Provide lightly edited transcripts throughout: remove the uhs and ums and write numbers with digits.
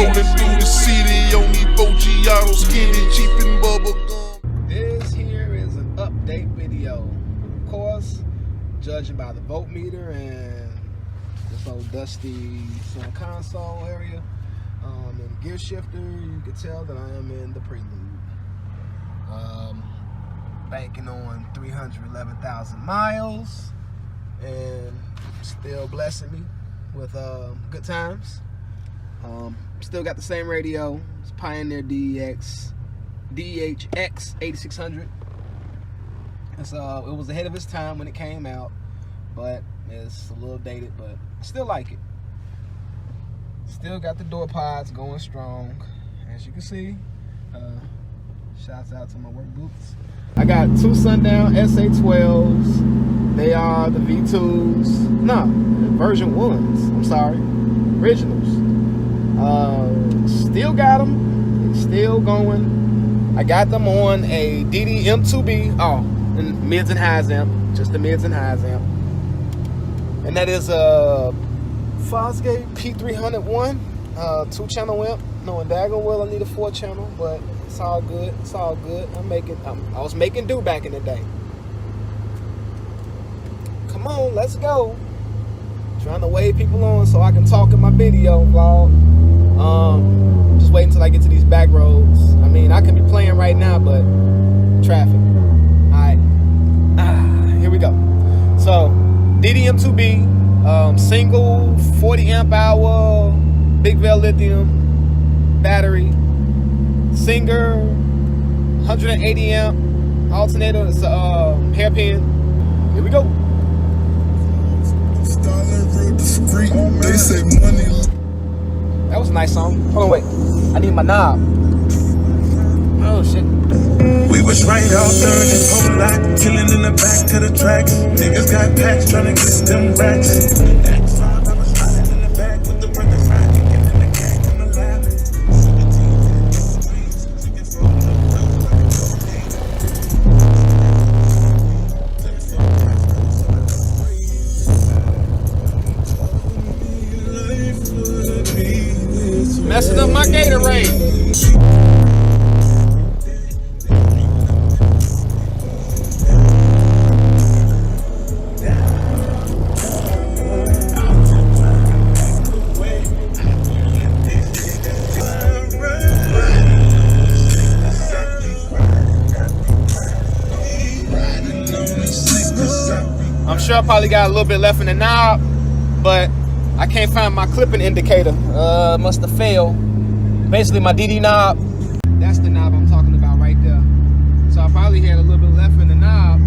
Rolling through the city on these 4G auto, skinny, cheap and bubble gum. This here is an update video. Of course, judging by the voltmeter and this old dusty center console area, and the gear shifter, you can tell that I am in the prelude. Banking on 311,000 miles and still blessing me with good times. Still got the same radio. It's Pioneer DHX 8600. And so it was ahead of its time when it came out, but it's a little dated, but I still like it. Still got the door pods going strong, as you can see. Shouts out to my work boots. I got two Sundown SA 12's. They are the V2s. No, version 1s. I'm sorry. Originals. Still got them. Still going. I got them on a DD Audio M2B. Oh, in mids and highs amp. Just the mids and highs amp. And that is a Fosgate P301. 2-channel amp. Knowing daggone well I need a 4-channel, but it's all good. It's all good. I was making do back in the day. Come on, let's go. Trying to wave people on so I can talk in my video vlog. Just wait until I get to these back roads. I mean, I can be playing right now, but traffic. Alright. Here we go. So, DD M2B, single 40 amp hour, Big Veil lithium battery, Singer, 180 amp alternator. It's a hairpin. Here we go. They say money. That was a nice song. Hold on, wait. I need my knob. Oh shit. We was right out there in the whole lot, chilling in the back to the track. Niggas got packs trying to get them racks. I was riding in the back with the brothers rocking, getting the gang on the lap. Messing up my Gatorade. I'm sure I probably got a little bit left in the knob, but I can't find my clipping indicator. Must have failed. Basically, my DD knob. That's the knob I'm talking about right there. So I probably had a little bit left in the knob,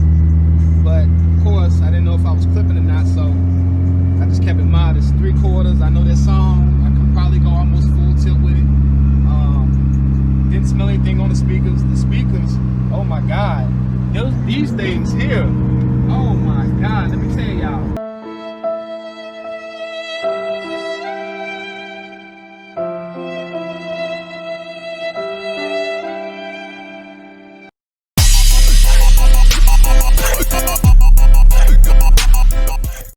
but of course I didn't know if I was clipping or not, so I just kept it mild. It's 3/4. I know this song. I could probably go almost full tilt with it. Didn't smell anything on the speakers. The speakers, oh my God. These things here, oh my God. Let me tell y'all.